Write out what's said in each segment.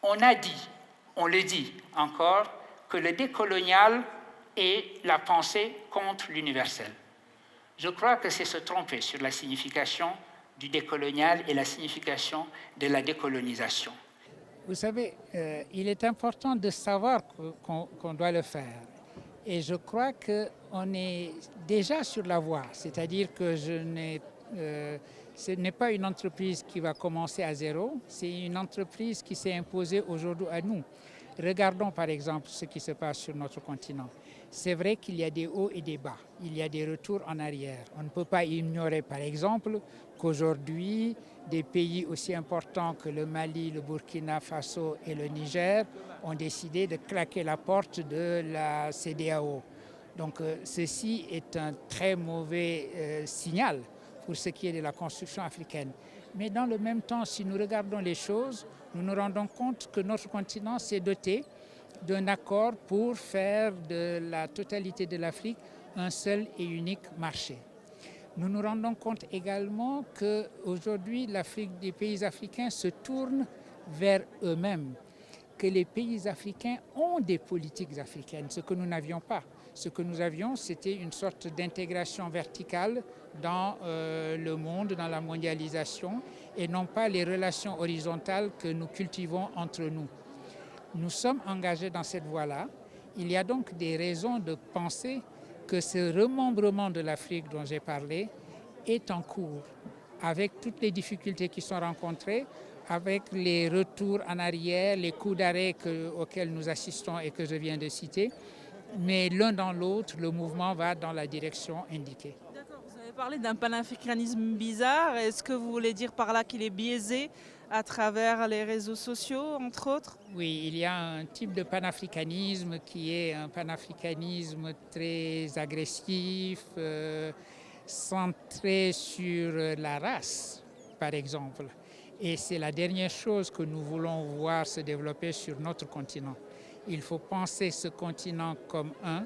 On a dit, on le dit encore, que le décolonial est la pensée contre l'universel. Je crois que c'est se tromper sur la signification du décolonial et la signification de la décolonisation. Vous savez, il est important de savoir qu'on doit le faire. Et je crois qu'on est déjà sur la voie, c'est-à-dire que ce n'est pas une entreprise qui va commencer à zéro, c'est une entreprise qui s'est imposée aujourd'hui à nous. Regardons par exemple ce qui se passe sur notre continent. C'est vrai qu'il y a des hauts et des bas, il y a des retours en arrière. On ne peut pas ignorer par exemple qu'aujourd'hui, des pays aussi importants que le Mali, le Burkina Faso et le Niger ont décidé de claquer la porte de la CEDEAO. Donc ceci est un très mauvais signal pour ce qui est de la construction africaine. Mais dans le même temps, si nous regardons les choses, nous nous rendons compte que notre continent s'est doté d'un accord pour faire de la totalité de l'Afrique un seul et unique marché. Nous nous rendons compte également qu'aujourd'hui, les pays africains se tournent vers eux-mêmes, que les pays africains ont des politiques africaines, ce que nous n'avions pas. Ce que nous avions, c'était une sorte d'intégration verticale dans le monde, dans la mondialisation, et non pas les relations horizontales que nous cultivons entre nous. Nous sommes engagés dans cette voie-là. Il y a donc des raisons de penser que ce remembrement de l'Afrique dont j'ai parlé est en cours, avec toutes les difficultés qui sont rencontrées, avec les retours en arrière, les coups d'arrêt auxquels nous assistons et que je viens de citer. Mais l'un dans l'autre, le mouvement va dans la direction indiquée. D'accord, vous avez parlé d'un panafricanisme bizarre. Est-ce que vous voulez dire par là qu'il est biaisé à travers les réseaux sociaux, entre autres? Oui, il y a un type de panafricanisme qui est un panafricanisme très agressif, centré sur la race, par exemple. Et c'est la dernière chose que nous voulons voir se développer sur notre continent. Il faut penser ce continent comme un.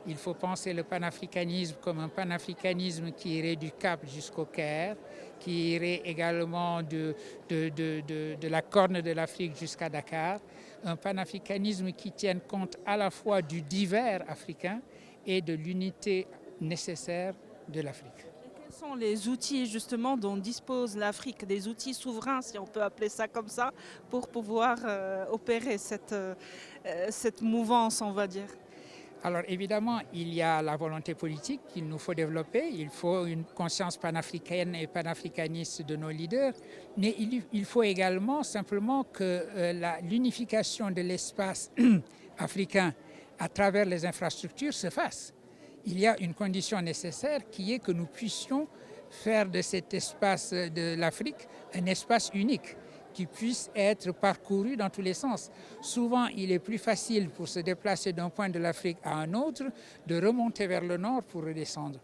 Il faut penser le panafricanisme comme un panafricanisme qui irait du Cap jusqu'au Caire, qui irait également de la Corne de l'Afrique jusqu'à Dakar. Un panafricanisme qui tienne compte à la fois du divers africain et de l'unité nécessaire de l'Afrique. Quels sont les outils justement dont dispose l'Afrique, des outils souverains, si on peut appeler ça comme ça, pour pouvoir opérer cette mouvance, on va dire? Alors évidemment, il y a la volonté politique qu'il nous faut développer, il faut une conscience panafricaine et panafricaniste de nos leaders, mais il faut également simplement que l'unification de l'espace africain à travers les infrastructures se fasse. Il y a une condition nécessaire qui est que nous puissions faire de cet espace de l'Afrique un espace unique qui puisse être parcouru dans tous les sens. Souvent, il est plus facile pour se déplacer d'un point de l'Afrique à un autre, de remonter vers le nord pour redescendre.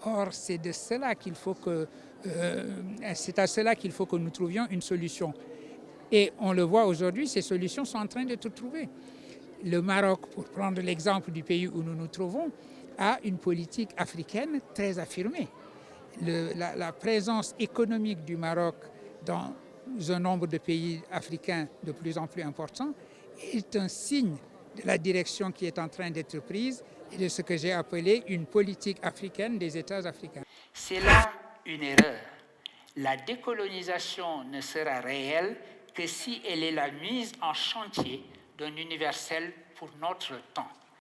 Or, c'est à cela qu'il faut que nous trouvions une solution. Et on le voit aujourd'hui, ces solutions sont en train d'être trouvées. Le Maroc, pour prendre l'exemple du pays où nous nous trouvons, a une politique africaine très affirmée. La présence économique du Maroc dans un nombre de pays africains de plus en plus important est un signe de la direction qui est en train d'être prise et de ce que j'ai appelé une politique africaine des États africains. C'est là une erreur. La décolonisation ne sera réelle que si elle est la mise en chantier d'un universel pour notre temps.